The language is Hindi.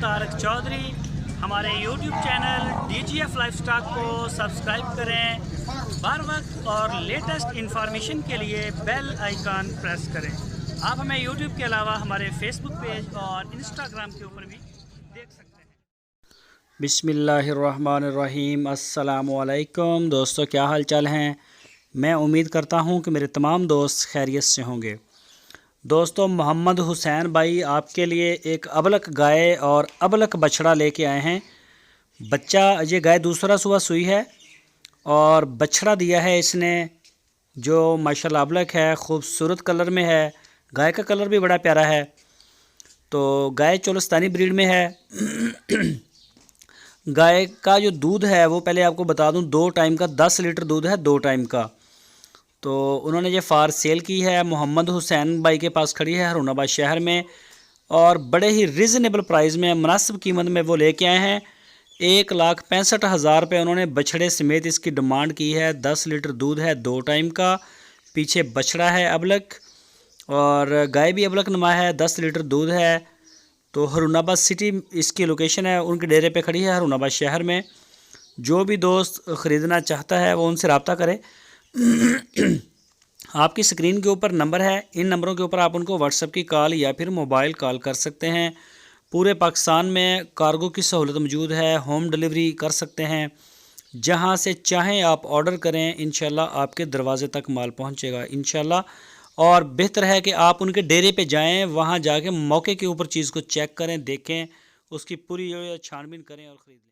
तारक चौधरी। हमारे YouTube चैनल DGF लाइफस्टाइल को सब्सक्राइब करें। हर वक्त और लेटेस्ट इंफॉर्मेशन के लिए बेल आइकन प्रेस करें। आप हमें YouTube के अलावा हमारे Facebook पेज और Instagram के ऊपर भी देख सकते हैं। बिस्मिल्लाहिर्रहमानिर्रहीम। अस्सलामुअलैकुम दोस्तों, क्या हाल चाल हैं। मैं उम्मीद करता हूं कि मेरे तमाम दोस्त खैरियत से होंगे। दोस्तों, मोहम्मद हुसैन भाई आपके लिए एक अबलक गाय और अबलक बछड़ा लेके आए हैं। बच्चा, ये गाय दूसरा सुबह सुई है और बछड़ा दिया है इसने जो माशाल्लाह अबलक है, खूबसूरत कलर में है। गाय का कलर भी बड़ा प्यारा है। तो गाय चोलस्तानी ब्रीड में है। गाय का जो दूध है वो पहले आपको बता दूं, 2 टाइम का 10 लीटर दूध है, 2 टाइम का। तो उन्होंने ये फार सेल की है। मोहम्मद हुसैन भाई के पास खड़ी है हरुणाबाद शहर में और बड़े ही रिजनेबल प्राइस में, मुनासिब कीमत में वो लेके आए हैं। 1,65,000 रुपये उन्होंने बछड़े समेत इसकी डिमांड की है। 10 लीटर दूध है, 2 टाइम का। पीछे बछड़ा है अबलक और गाय भी अबलक नुमा है, 10 लीटर दूध है। तो हरुणाबाद सिटी इसकी लोकेशन है, उनके डेरे पे खड़ी है हरुणाबाद शहर में। जो भी दोस्त ख़रीदना चाहता है वो उनसे रब्ता करे। आपकी स्क्रीन के ऊपर नंबर है, इन नंबरों के ऊपर आप उनको व्हाट्सएप की कॉल या फिर मोबाइल कॉल कर सकते हैं। पूरे पाकिस्तान में कार्गो की सहूलत मौजूद है, होम डिलीवरी कर सकते हैं। जहां से चाहें आप ऑर्डर करें, इंशाल्लाह आपके दरवाजे तक माल पहुंचेगा इंशाल्लाह। और बेहतर है कि आप उनके डेरे पे जाएं, वहां जाके मौके के ऊपर चीज़ को चेक करें, देखें, उसकी पूरी छानबीन करें और ख़रीदें।